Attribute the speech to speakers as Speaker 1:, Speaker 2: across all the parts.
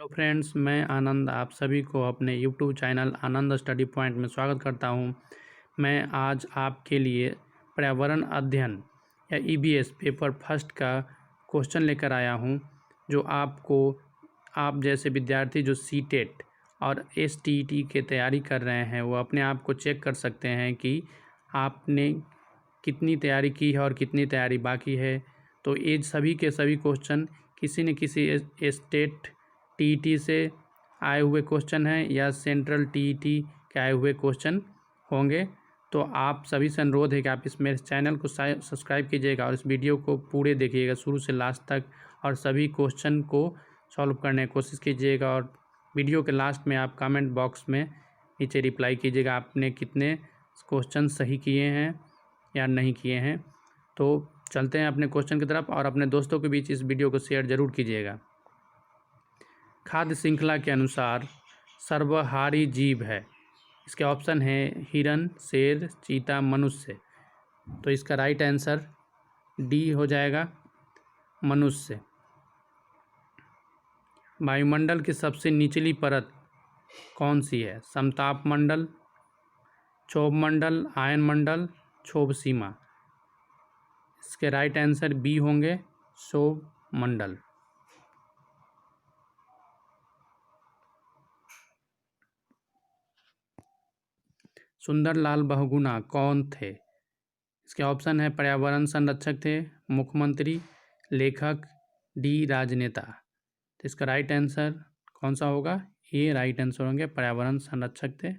Speaker 1: Hello friends, मैं आनंद आप सभी को अपने यूट्यूब चैनल आनंद स्टडी पॉइंट में स्वागत करता हूं। मैं आज आपके लिए पर्यावरण अध्ययन या ईबीएस पेपर फर्स्ट का क्वेश्चन लेकर आया हूं, जो आप जैसे विद्यार्थी जो सीटेट और एसटीईटी की तैयारी कर रहे हैं वो अपने आप को चेक कर सकते हैं कि आपने कितनी तैयारी की है और कितनी तैयारी बाकी है। तो ये सभी के सभी क्वेश्चन किसी न किसी स्टेट टीईटी से आए हुए क्वेश्चन हैं या सेंट्रल टीईटी के आए हुए क्वेश्चन होंगे। तो आप सभी से अनुरोध है कि आप इस मेरे चैनल को सब्सक्राइब कीजिएगा और इस वीडियो को पूरे देखिएगा शुरू से लास्ट तक, और सभी क्वेश्चन को सॉल्व करने की कोशिश कीजिएगा। और वीडियो के लास्ट में आप कमेंट बॉक्स में नीचे रिप्लाई कीजिएगा आपने कितने क्वेश्चन सही किए हैं या नहीं किए हैं। तो चलते हैं अपने क्वेश्चन की तरफ, और अपने दोस्तों के बीच इस वीडियो को शेयर ज़रूर कीजिएगा। खाद्य श्रृंखला के अनुसार सर्वहारी जीव है। इसके ऑप्शन है हिरन, शेर, चीता, मनुष्य। तो इसका राइट आंसर डी हो जाएगा, मनुष्य। वायुमंडल की सबसे निचली परत कौन सी है? समताप मंडल, क्षोभ मंडल, आयन मंडल, क्षोभ सीमा। इसके राइट आंसर बी होंगे, क्षोभ मंडल। सुंदरलाल बहुगुणा कौन थे? इसके ऑप्शन है पर्यावरण संरक्षक थे, मुख्यमंत्री, लेखक, डी राजनेता। तो इसका राइट आंसर कौन सा होगा? ये राइट आंसर होंगे, पर्यावरण संरक्षक थे।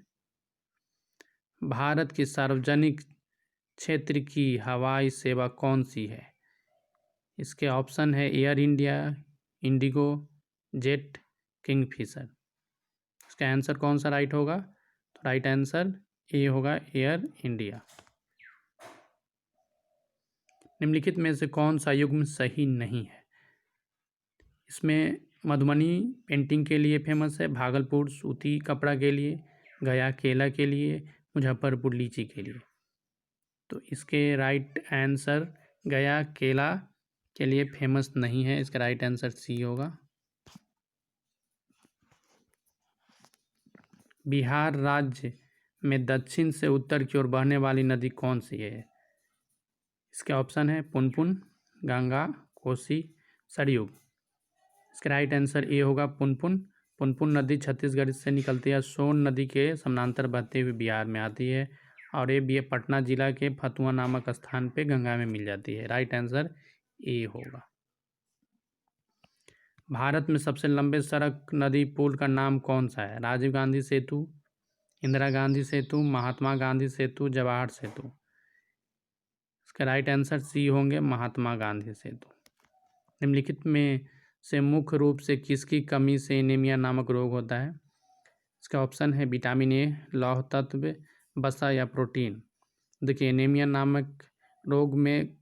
Speaker 1: भारत की सार्वजनिक क्षेत्र की हवाई सेवा कौन सी है? इसके ऑप्शन है air India, Indigo, jet, Kingfisher. इसका आंसर कौन सा राइट होगा? तो राइट आंसर ए होगा, एयर इंडिया। निम्नलिखित में से कौन सा युग्म सही नहीं है? इसमें मधुबनी पेंटिंग के लिए फेमस है, भागलपुर सूती कपड़ा के लिए, गया केला के लिए, मुजफ्फरपुर लीची के लिए। तो इसके राइट आंसर गया केला के लिए फेमस नहीं है। इसका राइट आंसर सी होगा। बिहार राज्य में दक्षिण से उत्तर की ओर बहने वाली नदी कौन सी है? इसके ऑप्शन है पुनपुन, गंगा, कोसी, सरयू। इसका राइट आंसर ए होगा, पुनपुन। पुनपुन नदी छत्तीसगढ़ से निकलती है, सोन नदी के समानांतर बहते हुए बिहार में आती है, और ये पटना जिला के फतुहा नामक स्थान पे गंगा में मिल जाती है। राइट आंसर ए होगा। भारत में सबसे लंबे सड़क नदी पुल का नाम कौन सा है? राजीव गांधी सेतु, इंदिरा गांधी सेतु, महात्मा गांधी सेतु, जवाहर सेतु। इसका राइट आंसर सी होंगे, महात्मा गांधी सेतु। निम्नलिखित में से मुख्य रूप से किसकी कमी से एनीमिया नामक रोग होता है? इसका ऑप्शन है विटामिन ए, लौह तत्व, वसा या प्रोटीन। देखिए, एनीमिया नामक रोग में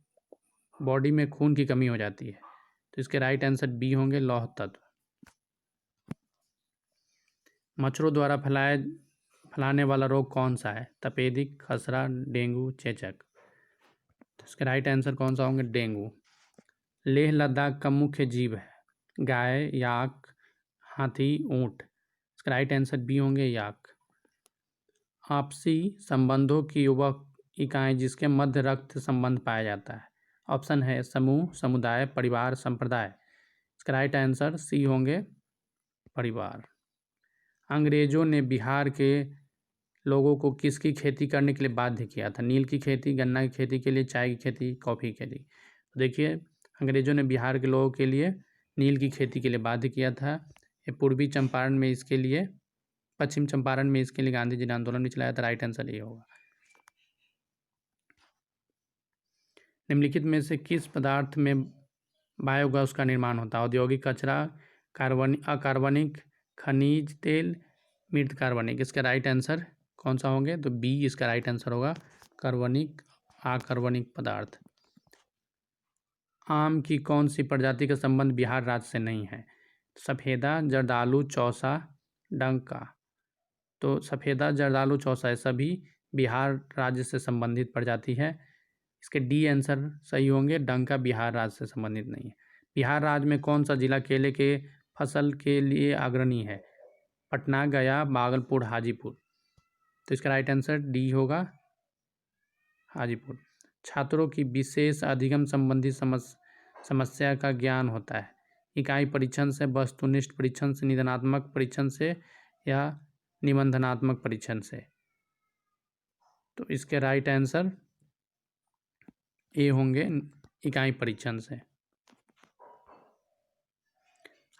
Speaker 1: बॉडी में खून की कमी हो जाती है, तो इसके राइट आंसर बी होंगे, लौह तत्व। मच्छरों द्वारा फैलाने वाला रोग कौन सा है? तपेदिक, खसरा, डेंगू, चेचक। तो इसके राइट आंसर कौन सा होंगे? डेंगू। लेह लद्दाख का मुख्य जीव है? गाय, याक, हाथी, ऊंट। इसका राइट आंसर बी होंगे, याक। आपसी संबंधों की युवक इकाएं जिसके मध्य रक्त संबंध पाया जाता है? ऑप्शन है समूह, समुदाय, परिवार, संप्रदाय। इसका राइट आंसर सी होंगे, परिवार। अंग्रेजों ने बिहार के लोगों को किसकी खेती करने के लिए बाध्य किया था? नील की खेती, गन्ना की खेती के लिए, चाय की खेती, कॉफ़ी की खेती। तो देखिए, अंग्रेजों ने बिहार के लोगों के लिए नील की खेती के लिए बाध्य किया था। ये पूर्वी चंपारण में इसके लिए, पश्चिम चंपारण में इसके लिए गांधी जी ने आंदोलन भी चलाया था। राइट आंसर ये होगा। निम्नलिखित में से किस पदार्थ में बायोगैस का निर्माण होता है? औद्योगिक कचरा, अकार्बनिक, खनिज तेल, मृत कार्बनिक। इसका राइट आंसर कौन सा होंगे? तो बी इसका राइट आंसर होगा, कार्बनिक, अकार्बनिक पदार्थ। आम की कौन सी प्रजाति का संबंध बिहार राज्य से नहीं है? सफ़ेदा, जर्दालू, चौसा, डंका। तो सफ़ेदा, जर्दालू, चौसा ये सभी बिहार राज्य से संबंधित प्रजाति है। इसके डी आंसर सही होंगे, डंका बिहार राज्य से संबंधित नहीं है। बिहार राज्य में कौन सा जिला केले के फसल के लिए अग्रणी है? पटना, गया, भागलपुर, हाजीपुर। तो इसका राइट आंसर डी होगा, हाजीपुर। छात्रों की विशेष अधिगम संबंधी समस्या का ज्ञान होता है? इकाई परीक्षण से, वस्तुनिष्ठ परीक्षण से, निदानात्मक परीक्षण से या निबंधनात्मक परीक्षण से? तो इसके राइट आंसर ए होंगे, इकाई परीक्षण से।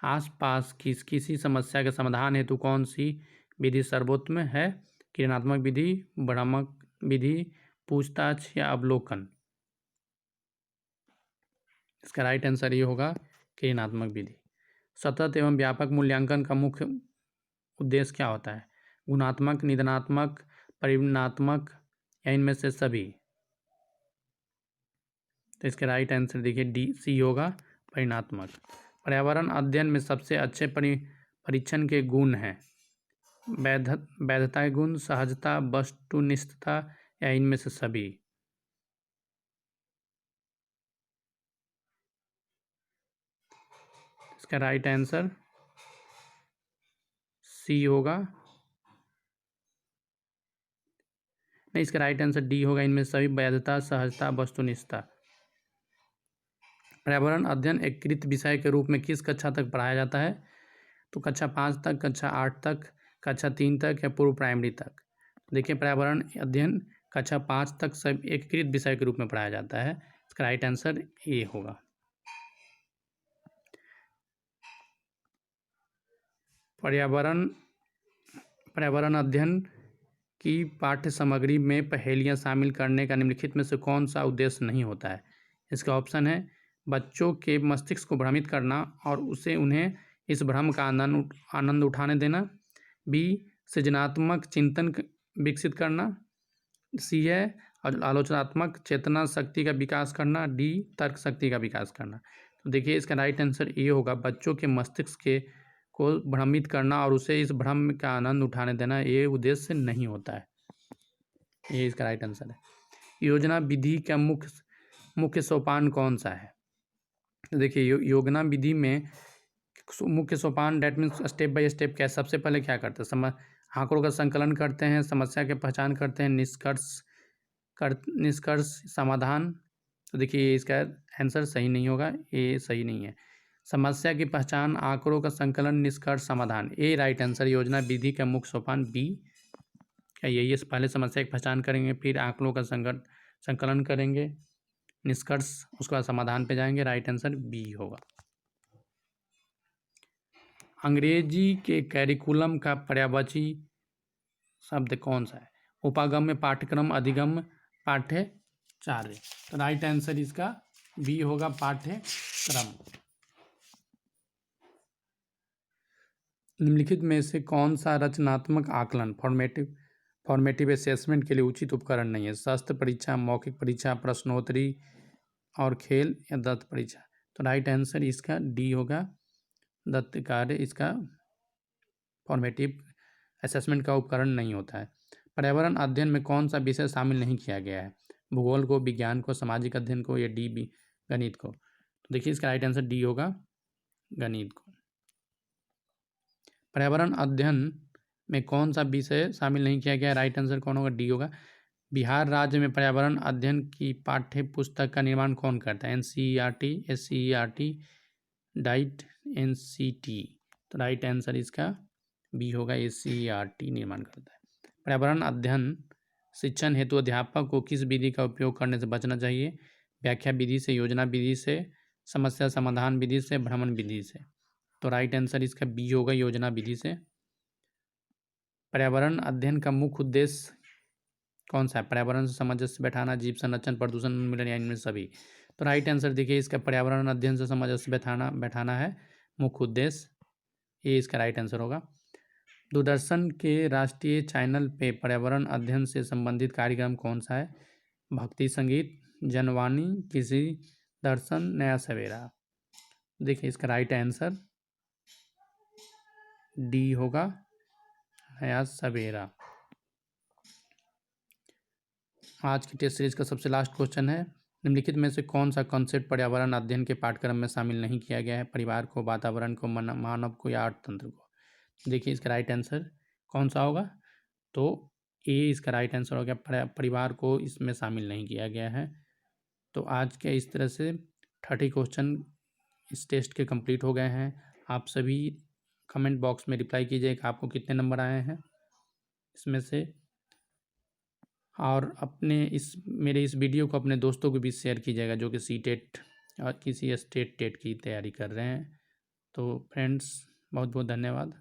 Speaker 1: आसपास की किसी समस्या के समाधान हेतु कौन सी विधि सर्वोत्तम है? किरणात्मक विधि, भ्रामक विधि, पूछताछ या अवलोकन? इसका राइट आंसर ये होगा, किरणात्मक विधि। सतत एवं व्यापक मूल्यांकन का मुख्य उद्देश्य क्या होता है? गुणात्मक, निदानात्मक, परिमाणात्मक या इनमें से सभी? तो इसका राइट आंसर देखिए डी, सी होगा, परिमाणात्मक। पर्यावरण अध्ययन में सबसे अच्छे परीक्षण के गुण हैं? वैधता गुण, सहजता, वस्तुनिष्ठता या इनमें से सभी? इसका राइट आंसर सी होगा, नहीं, इसका राइट आंसर डी होगा, इनमें से सभी, वैधता, सहजता, वस्तुनिष्ठता। पर्यावरण अध्ययन एकीकृत विषय के रूप में किस कक्षा तक पढ़ाया जाता है? तो कक्षा 5 तक, कक्षा 8 तक, कक्षा 3 तक या पूर्व प्राइमरी तक? देखिए, पर्यावरण अध्ययन कक्षा 5 तक सब एकीकृत विषय के रूप में पढ़ाया जाता है। इसका राइट आंसर ए होगा। पर्यावरण अध्ययन की पाठ्य सामग्री में पहेलियाँ शामिल करने का निम्नलिखित में से कौन सा उद्देश्य नहीं होता है? इसका ऑप्शन है बच्चों के मस्तिष्क को भ्रमित करना और उन्हें इस भ्रम का आनंद उठाने देना, बी सृजनात्मक चिंतन विकसित करना, सी है आलोचनात्मक चेतना शक्ति का विकास करना, डी तर्क शक्ति का विकास करना। तो देखिए, इसका राइट आंसर ये होगा, बच्चों के मस्तिष्क को भ्रमित करना और उसे इस भ्रम का आनंद उठाने देना, ये उद्देश्य नहीं होता है। ये इसका राइट आंसर है। योजना विधि का मुख्य सोपान कौन सा है? देखिए, योजना विधि में मुख्य सोपान, that means step by step क्या है? सबसे पहले क्या करते हैं? आंकड़ों का संकलन करते हैं, समस्या की पहचान करते हैं, निष्कर्ष, समाधान। तो देखिए, इसका आंसर सही नहीं होगा, ये सही नहीं है। समस्या की पहचान, आंकड़ों का संकलन, निष्कर्ष, समाधान, ए राइट आंसर। योजना विधि का मुख्य सोपान बी क्या यही है? पहले समस्या की पहचान करेंगे, फिर आंकड़ों का संकलन करेंगे, निष्कर्ष, उसके बाद समाधान पे जाएंगे। राइट आंसर बी होगा। अंग्रेजी के कैरिकुलम का पर्यायवाची शब्द कौन सा है? उपागम्य, पाठ्यक्रम, अधिगम्य, पाठ्यचर्या। तो राइट आंसर इसका बी होगा, पाठ्यक्रम। निम्नलिखित में से कौन सा रचनात्मक आकलन फॉर्मेटिव असेसमेंट के लिए उचित उपकरण नहीं है? शस्त्र परीक्षा, मौखिक परीक्षा, प्रश्नोत्तरी और खेल या दत्त परीक्षा? तो राइट आंसर इसका डी होगा, दत्त कार्य इसका फॉर्मेटिव असेसमेंट का उपकरण नहीं होता है। पर्यावरण अध्ययन में कौन सा विषय शामिल नहीं किया गया है? भूगोल को, विज्ञान को, सामाजिक अध्ययन को या डी बी गणित को? तो देखिए, इसका राइट आंसर डी होगा, गणित को। पर्यावरण अध्ययन में कौन सा विषय शामिल नहीं किया गया है? राइट आंसर कौन होगा? डी होगा। बिहार राज्य में पर्यावरण अध्ययन की पाठ्य पुस्तक का निर्माण कौन करता है? NCERT, SCERT, diet, NCT? तो राइट आंसर इसका बी होगा, एससीईआरटी निर्माण करता है। पर्यावरण अध्ययन शिक्षण हेतु अध्यापक को किस विधि का उपयोग करने से बचना चाहिए? व्याख्या विधि से, योजना विधि से, समस्या समाधान विधि से, भ्रमण विधि से? तो राइट आंसर इसका बी होगा, योजना विधि से। पर्यावरण अध्ययन का मुख्य उद्देश्य कौन सा है? पर्यावरण से सामंजस्य बैठाना, जीव संरक्षण, प्रदूषण उन्मूलन या इनमें सभी? तो राइट आंसर देखिए, इसका पर्यावरण अध्ययन से सामंजस्य बैठाना है मुख्य उद्देश्य, ये इसका राइट आंसर होगा। दूरदर्शन के राष्ट्रीय चैनल पे पर्यावरण अध्ययन से संबंधित कार्यक्रम कौन सा है? भक्ति संगीत, जनवाणी, कृषि दर्शन, नया सवेरा? देखिए, इसका राइट आंसर डी होगा, नया सवेरा। आज की टेस्ट सीरीज का सबसे लास्ट क्वेश्चन है, निम्नलिखित में से कौन सा कॉन्सेप्ट पर्यावरण अध्ययन के पाठ्यक्रम में शामिल नहीं किया गया है? परिवार को, वातावरण को, मानव को या अर्थतंत्र को? देखिए इसका राइट आंसर कौन सा होगा? तो ए इसका राइट आंसर हो गया। परिवार को इसमें शामिल नहीं किया गया है। तो आज के इस तरह से 30 क्वेश्चन इस टेस्ट के कंप्लीट हो गए हैं। आप सभी कमेंट बॉक्स में रिप्लाई कीजिए कि आपको कितने नंबर आए हैं इसमें से, और मेरे इस वीडियो को अपने दोस्तों के बीच शेयर कीजिएगा जो कि सीटेट और किसी स्टेट टेट की तैयारी कर रहे हैं। तो फ्रेंड्स, बहुत बहुत धन्यवाद।